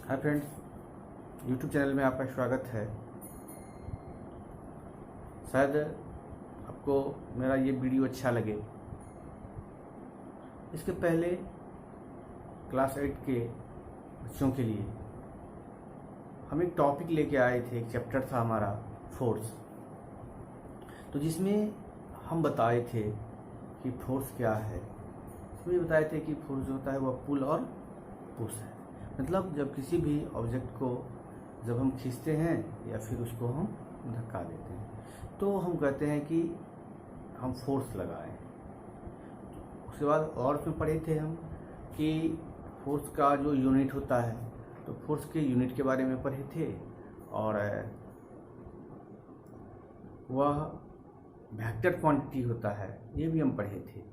Hi friends, YouTube channel में आपका स्वागत है। शायद आपको मेरा ये वीडियो अच्छा लगे। इसके पहले क्लास 8 के बच्चों के लिए हम एक टॉपिक लेके आए थे। एक चैप्टर था हमारा फोर्स, तो जिसमें हम बताए थे कि फोर्स क्या है। इसमें बताए थे कि फोर्स जो होता है वह पुल और पुश है। मतलब जब किसी भी ऑब्जेक्ट को जब हम खींचते हैं या फिर उसको हम धक्का देते हैं तो हम कहते हैं कि हम फोर्स लगाएं। उसके बाद और उसमें पढ़े थे हम कि फोर्स का जो यूनिट होता है, तो फोर्स के यूनिट के बारे में पढ़े थे और वह वेक्टर क्वांटिटी होता है, ये भी हम पढ़े थे।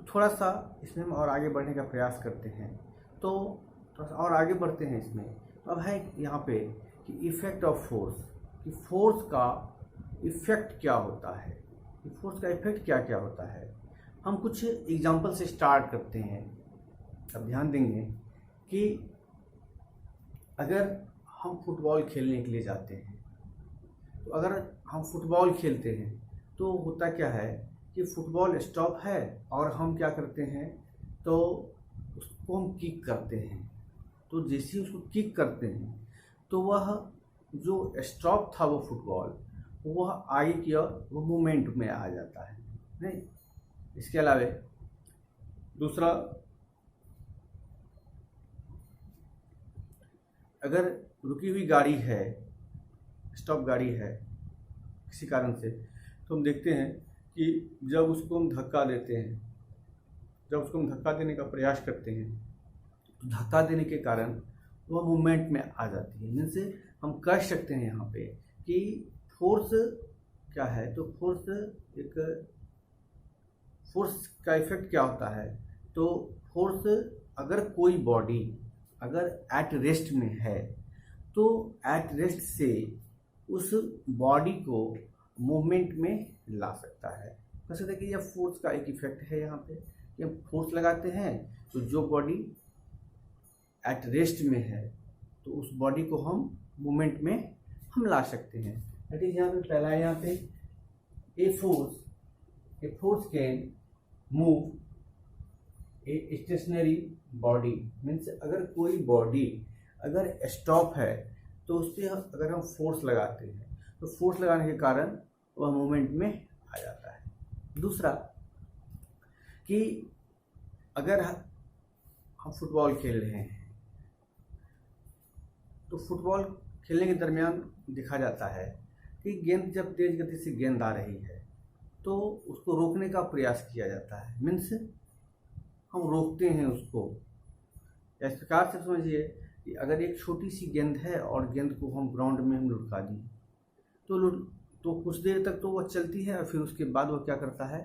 थोड़ा सा इसमें हम और आगे बढ़ने का प्रयास करते हैं, तो थोड़ा सा और आगे बढ़ते हैं इसमें। तो अब है यहाँ पे कि इफेक्ट ऑफ फोर्स, कि फोर्स का इफेक्ट क्या होता है, कि फोर्स का इफेक्ट क्या क्या होता है। हम कुछ एग्जांपल से स्टार्ट करते हैं। अब ध्यान देंगे कि अगर हम फुटबॉल खेलने के लिए जाते हैं, तो अगर हम फुटबॉल खेलते हैं तो होता क्या है कि फुटबॉल स्टॉप है और हम क्या करते हैं, तो उसको हम किक करते हैं। तो जैसे ही उसको किक करते हैं तो वह जो स्टॉप था वो फुटबॉल, वह आगे की ओर वो मूवमेंट में आ जाता है। नहीं, इसके अलावा दूसरा, अगर रुकी हुई गाड़ी है, स्टॉप गाड़ी है किसी कारण से, तो हम देखते हैं कि जब उसको हम धक्का देते हैं, जब उसको हम धक्का देने का प्रयास करते हैं, तो धक्का देने के कारण वह मूवमेंट में आ जाती है। जिनसे हम कह सकते हैं यहाँ पे कि फोर्स क्या है। तो फोर्स का इफेक्ट क्या होता है। तो फोर्स, अगर कोई बॉडी अगर एट रेस्ट में है तो एट रेस्ट से उस बॉडी को मूवमेंट में ला सकता है। कह सकते हैं कि यह फोर्स का एक इफेक्ट है। यहाँ पे कि हम फोर्स लगाते हैं तो जो बॉडी एट रेस्ट में है तो उस बॉडी को हम मूवमेंट में हम ला सकते हैं। दैट इज यहाँ पे पहला है, यहाँ पे a force can move a stationary body. Means अगर कोई बॉडी अगर स्टॉप है तो उस पर अगर हम फोर्स लगाते हैं तो फोर्स लगाने के कारण वह मूवमेंट में आ जाता है। दूसरा कि अगर हम फुटबॉल खेल रहे हैं तो फुटबॉल खेलने के दरमियान देखा जाता है कि गेंद जब तेज गति से गेंद आ रही है तो उसको रोकने का प्रयास किया जाता है। मीन्स हम रोकते हैं उसको। इस प्रकार से समझिए कि अगर एक छोटी सी गेंद है और गेंद को हम ग्राउंड में हम लुढ़का दिए तो कुछ देर तक तो वह चलती है और फिर उसके बाद वह क्या करता है,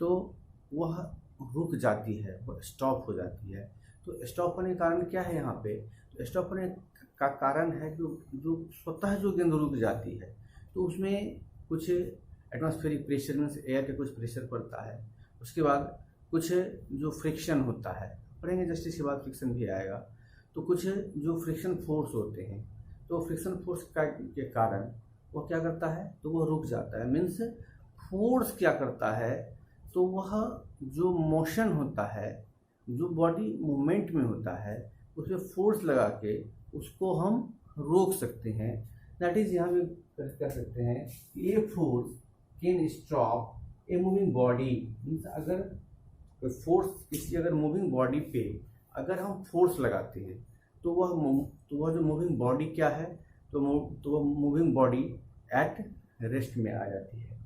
तो वह रुक जाती है, वह स्टॉप हो जाती है। तो स्टॉप होने का कारण क्या है यहाँ पे, तो स्टॉप होने का कारण है जो स्वतः जो गेंद रुक जाती है तो उसमें कुछ एटमॉस्फेरिक प्रेशर मीन्स एयर के कुछ प्रेशर पड़ता है। उसके बाद कुछ जो फ्रिक्शन होता है, पढ़ेंगे जस्ट इसके बाद फ्रिक्शन भी आएगा। तो कुछ जो फ्रिक्शन फोर्स होते हैं, तो फ्रिक्शन फोर्स के कारण वो क्या करता है, तो वह रुक जाता है। मीन्स फोर्स क्या करता है, तो वह जो मोशन होता है, जो बॉडी मूवमेंट में होता है, उसमें फोर्स लगा के उसको हम रोक सकते हैं। दैट इज यहाँ पे कह सकते हैं ये force can stop a moving body. Means अगर कोई फोर्स किसी अगर मूविंग बॉडी पे अगर हम फोर्स लगाते हैं तो वह जो मूविंग बॉडी क्या है, तो वह मूविंग बॉडी एट रेस्ट में आ जाती है।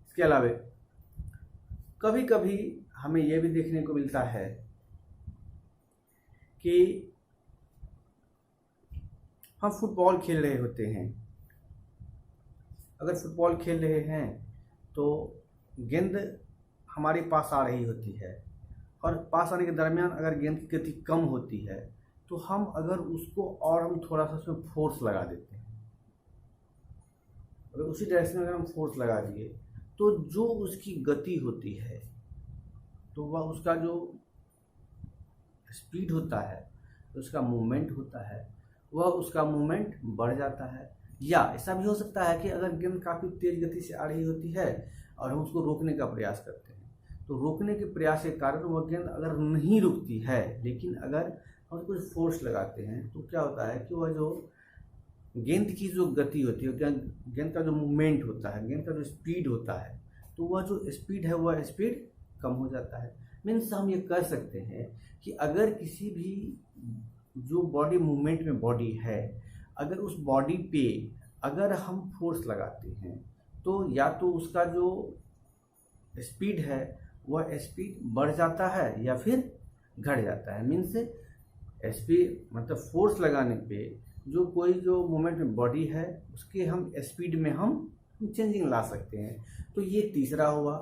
इसके अलावा कभी कभी हमें यह भी देखने को मिलता है कि हम फुटबॉल खेल रहे होते हैं। अगर फुटबॉल खेल रहे हैं तो गेंद हमारे पास आ रही होती है और पास आने के दरमियान अगर गेंद की गति कम होती है तो हम अगर उसको और हम थोड़ा सा उसमें फोर्स लगा देते हैं, अगर उसी डायरेक्शन में अगर हम फोर्स लगा दिए तो जो उसकी गति होती है, तो वह उसका जो स्पीड होता है, उसका मूवमेंट होता है, वह उसका मूवमेंट बढ़ जाता है। या ऐसा भी हो सकता है कि अगर गेंद काफ़ी तेज गति से आ रही होती है और हम उसको रोकने का प्रयास करते हैं, तो रोकने के प्रयास के कारण वह गेंद अगर नहीं रुकती है, लेकिन अगर हम कुछ फोर्स लगाते हैं तो क्या होता है कि वह जो गेंद की जो गति होती है, गेंद का जो मूवमेंट होता है, गेंद का जो स्पीड होता है, तो वह जो स्पीड है वह स्पीड कम हो जाता है। मीन्स हम ये कर सकते हैं कि अगर किसी भी जो बॉडी मूवमेंट में बॉडी है, अगर उस बॉडी पे अगर हम फोर्स लगाते हैं तो या तो उसका जो स्पीड है वह स्पीड बढ़ जाता है या फिर घट जाता है। मीन्स स्पीड मतलब फोर्स लगाने पे जो कोई जो मूवमेंट में बॉडी है उसके हम स्पीड में हम चेंजिंग ला सकते हैं। तो ये तीसरा हुआ।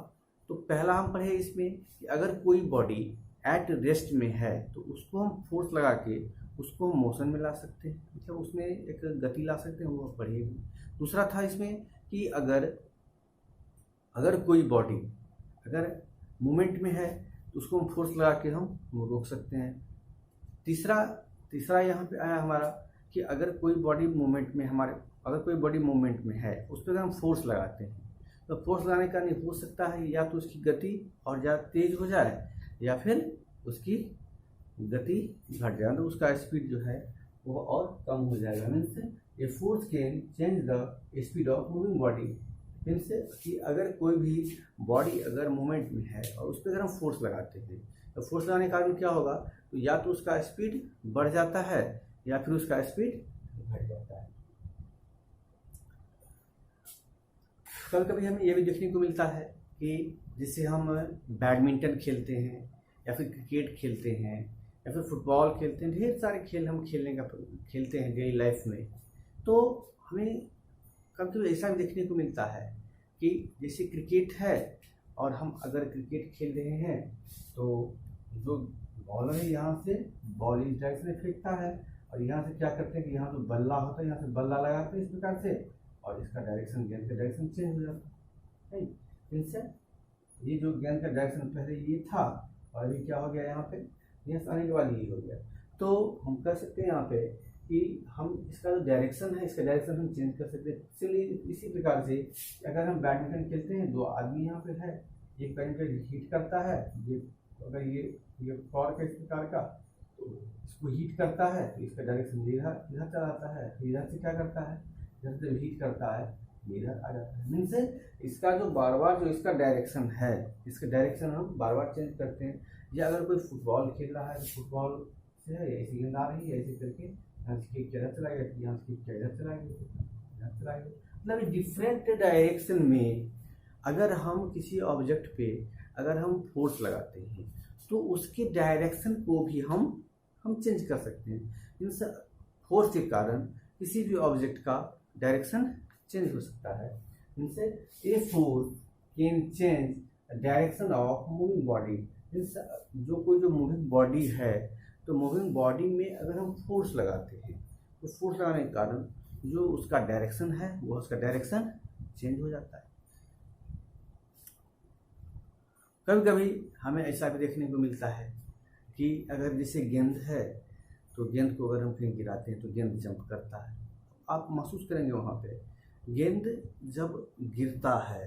तो पहला हम पढ़े इसमें कि अगर कोई बॉडी एट रेस्ट में है तो उसको हम फोर्स लगा के उसको हम मोशन में ला सकते हैं, मतलब उसमें एक गति ला सकते हैं, वो पढ़िए। दूसरा था इसमें कि अगर कोई बॉडी अगर मूवमेंट में है तो उसको हम फोर्स लगा के हम रोक सकते हैं। तीसरा यहाँ पे आया हमारा कि अगर कोई बॉडी मूवमेंट में है उस पर अगर हम फोर्स लगाते हैं तो फोर्स लगाने का नहीं हो सकता है, या तो उसकी गति और ज़्यादा तेज हो जाए या फिर उसकी गति घट जाए, तो उसका स्पीड जो है वो और कम हो जाएगा। Means a force can change the speed of moving body. Means कि अगर कोई भी बॉडी अगर मूवमेंट में है और उस पर अगर हम फोर्स लगाते हैं तो फोर्स लगाने के कारण क्या होगा, तो या तो उसका स्पीड बढ़ जाता है या फिर उसका स्पीड घट जाता है। कभी कभी हमें यह भी देखने को मिलता है कि जैसे हम बैडमिंटन खेलते हैं या फिर क्रिकेट खेलते हैं या फिर फुटबॉल खेलते हैं, ढेर सारे खेल हम खेलते हैं डेली लाइफ में। तो हमें कभी कभी ऐसा भी देखने को मिलता है कि जैसे क्रिकेट है और हम अगर क्रिकेट खेल रहे हैं तो जो बॉलर है यहाँ से बॉल इस डायरेक्शन में फेंकता है और यहाँ से क्या करते हैं कि यहाँ जो बल्ला होता है यहाँ से बल्ला लगाते हैं इस प्रकार से, और इसका डायरेक्शन गेंद का डायरेक्शन चेंज हो जाता है। इनसे ये जो गेंद का डायरेक्शन पहले ये था और अभी क्या हो गया, यहाँ पे यहाँ से आने के बाद ये हो गया। तो हम कह सकते हैं यहाँ पे कि हम इसका जो डायरेक्शन है इसका डायरेक्शन हम चेंज कर सकते हैं। इसलिए इसी प्रकार से अगर हम बैडमिंटन खेलते हैं, दो आदमी यहाँ पे है, एक कहीं पे हीट करता है, ये अगर ये टॉर्क है इस प्रकार का, तो इसको हीट करता है तो इसका डायरेक्शन इधर चलाता है, इधर से क्या करता है, इधर से हीट करता है ये इधर आ जाता है। मीन्स इसका जो बार बार जो इसका डायरेक्शन है, इसका डायरेक्शन हम बार बार चेंज करते हैं। या अगर कोई फुटबॉल खेल रहा है तो फुटबॉल से ऐसी गेंद आ रही है, ऐसे करके यहाँ से किक इधर चला गया, यहाँ से किक इधर चला गया, मतलब डिफरेंट डायरेक्शन में अगर हम किसी ऑब्जेक्ट पे अगर हम फोर्स लगाते हैं तो उसके डायरेक्शन को भी हम चेंज कर सकते हैं। मीन्स फोर्स के कारण किसी भी ऑब्जेक्ट का डायरेक्शन चेंज हो सकता है। Means a force can change direction of moving body. Means जो मूविंग बॉडी है, तो मूविंग बॉडी में अगर हम फोर्स लगाते हैं तो फोर्स लगाने के कारण जो उसका डायरेक्शन है वो उसका डायरेक्शन चेंज हो जाता है। कभी कभी हमें ऐसा भी देखने को मिलता है कि अगर जैसे गेंद है तो गेंद को अगर हम कहीं गिराते हैं तो गेंद जंप करता है। आप महसूस करेंगे वहाँ पे गेंद जब गिरता है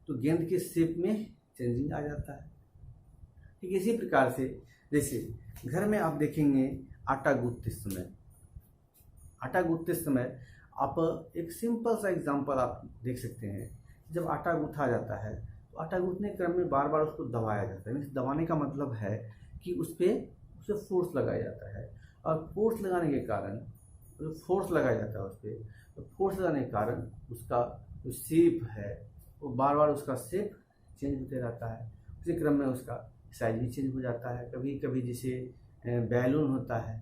तो गेंद के शेप में चेंजिंग आ जाता है। ठीक इसी प्रकार से जैसे घर में आप देखेंगे आटा गूंथते समय आप एक सिंपल सा एग्जांपल आप देख सकते हैं। जब आटा गूंथा जाता है तो आटा गूंथने के क्रम में बार बार उसको दबाया जाता है। दबाने का मतलब है कि उसे फोर्स लगाया जाता है, और फोर्स लगाने के कारण जो फोर्स लगाया जाता है उस पर, तो फोर्स लगाने के कारण उसका जो शेप है वो बार बार उसका शेप चेंज होते रहता है। उसी क्रम में उसका साइज भी चेंज हो जाता है। कभी कभी जैसे बैलून होता है,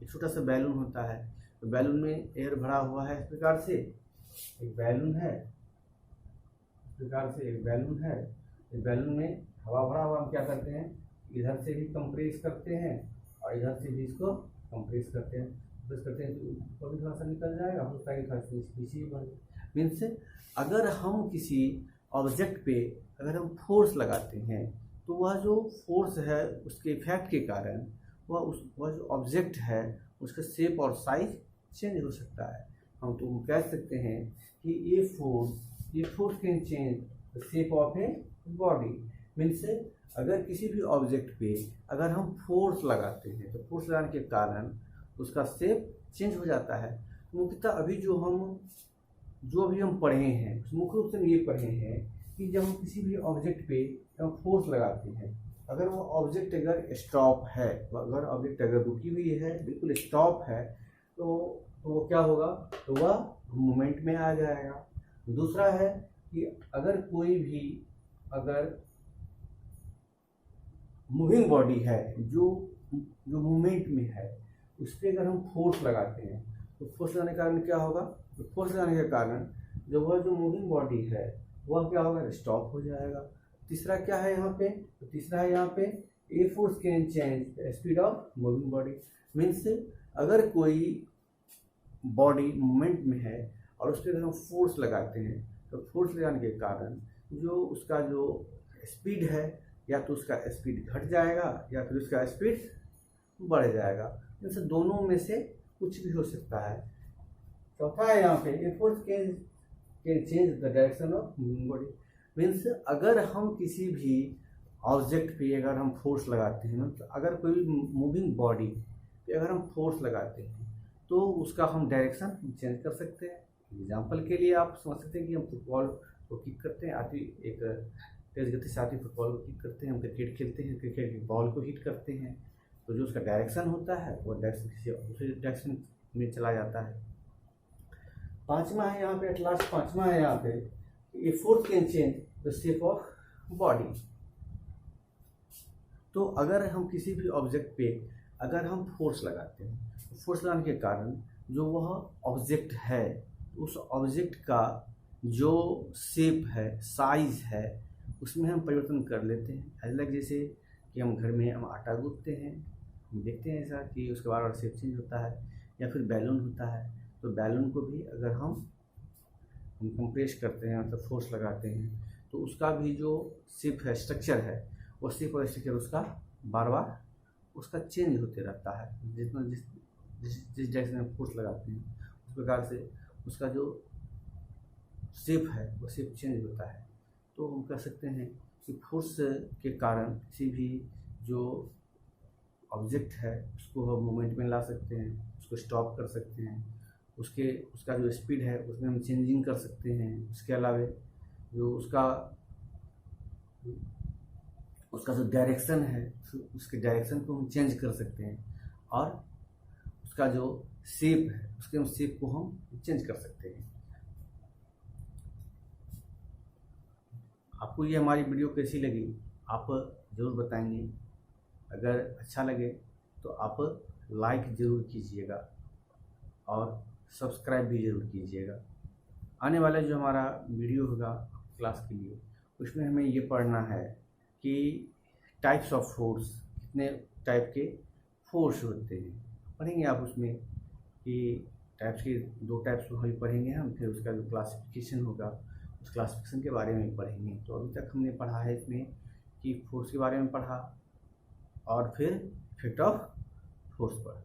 एक छोटा सा बैलून होता है, तो बैलून में एयर भरा हुआ है। इस प्रकार से एक बैलून है, इस बैलून में हवा भरा हुआ, हम क्या करते हैं इधर से भी कंप्रेस करते हैं और इधर से भी इसको कंप्रेस करते हैं तो भी थोड़ा सा निकल जाएगा, होता है। मीन्स अगर हम किसी ऑब्जेक्ट पे अगर हम फोर्स लगाते हैं तो वह जो फोर्स है उसके इफेक्ट के कारण वह जो ऑब्जेक्ट है उसका शेप और साइज चेंज हो सकता है। हम तो कह सकते हैं कि ये force can change the shape of a body. Means अगर किसी भी ऑब्जेक्ट पे अगर हम फोर्स लगाते हैं तो फोर्स लगाने के कारण उसका शेप चेंज हो जाता है। मुख्यतः अभी जो अभी हम पढ़े हैं मुख्य रूप से ये पढ़े हैं कि जब हम किसी भी ऑब्जेक्ट पे हम फोर्स लगाते हैं, अगर वो ऑब्जेक्ट अगर स्टॉप है, अगर ऑब्जेक्ट अगर रुकी हुई है, बिल्कुल स्टॉप है, तो वो क्या होगा, तो वह मूवमेंट में आ जाएगा। दूसरा है कि अगर कोई भी अगर मूविंग बॉडी है जो मूवमेंट में है, उस पर अगर हम फोर्स लगाते हैं तो फोर्स लगाने के कारण क्या होगा, तो फोर्स लगाने के कारण जो मूविंग बॉडी है वह क्या होगा, स्टॉप हो जाएगा। तीसरा क्या है यहाँ पे, तो तीसरा है यहाँ पे a force can change the speed of moving body. Means अगर कोई बॉडी मूवमेंट में है और उस पर अगर हम फोर्स लगाते हैं तो फोर्स लगाने के कारण जो उसका जो स्पीड है, या तो उसका स्पीड घट जाएगा या फिर उसका स्पीड बढ़ जाएगा। इनसे दोनों में से कुछ भी हो सकता है। चौथा है यहाँ पे a force can change the direction of moving body. Means अगर हम किसी भी ऑब्जेक्ट पे अगर हम फोर्स लगाते हैं, तो अगर कोई मूविंग बॉडी पे अगर हम फोर्स लगाते हैं तो उसका हम डायरेक्शन चेंज कर सकते हैं। एग्जाम्पल के लिए आप समझ सकते हैं कि हम फुटबॉल को किक करते हैं, आती एक तेज गति से आती फुटबॉल को किक करते हैं, हम क्रिकेट खेलते हैं, क्रिकेट की बॉल को हिट करते हैं, तो जो उसका डायरेक्शन होता है वो डायरेक्शन किसी दूसरे डायरेक्शन में चला जाता है। पांचवा है यहाँ पे, एट लास्ट पांचवा है यहाँ पे, a force can change the shape of body. तो अगर हम किसी भी ऑब्जेक्ट पे अगर हम फोर्स लगाते हैं, तो फोर्स लगाने के कारण जो वह ऑब्जेक्ट है, उस ऑब्जेक्ट का जो शेप है, साइज है, उसमें हम परिवर्तन कर लेते हैं। अलग जैसे कि हम घर में हम आटा गूंथते हैं, हम देखते हैं ऐसा कि उसके बाद शेप चेंज होता है। या फिर बैलून होता है, तो बैलून को भी अगर हम कंप्रेस करते हैं, मतलब फोर्स लगाते हैं, तो उसका भी जो शेप है, स्ट्रक्चर है, वो शेप और स्ट्रक्चर उसका बार बार उसका चेंज होते रहता है। जितना जिस डायरेक्शन में फोर्स लगाते हैं उस प्रकार से उसका जो शेप है वो शेप चेंज होता है। तो हम कह सकते हैं कि फोर्स के कारण किसी भी जो ऑब्जेक्ट है उसको हम मूवमेंट में ला सकते हैं, उसको स्टॉप कर सकते हैं, उसका जो स्पीड है उसमें हम चेंजिंग कर सकते हैं। उसके अलावा जो उसका जो डायरेक्शन है, उसके डायरेक्शन को हम चेंज कर सकते हैं, और उसका जो शेप है उसके शेप को हम चेंज कर सकते हैं। आपको ये हमारी वीडियो कैसी लगी आप ज़रूर बताएंगे। अगर अच्छा लगे तो आप लाइक ज़रूर कीजिएगा और सब्सक्राइब भी ज़रूर कीजिएगा। आने वाला जो हमारा वीडियो होगा क्लास के लिए, उसमें हमें ये पढ़ना है कि टाइप्स ऑफ फोर्स, कितने टाइप के फोर्स होते हैं, पढ़ेंगे आप उसमें कि टाइप्स के 2 टाइप्स को हम पढ़ेंगे हम, फिर उसका जो क्लासिफिकेशन होगा उस क्लासिफिकेशन के बारे में पढ़ेंगे। तो अभी तक हमने पढ़ा है इसमें कि फोर्स के बारे में पढ़ा और फिर इफेक्ट ऑफ फोर्स पर।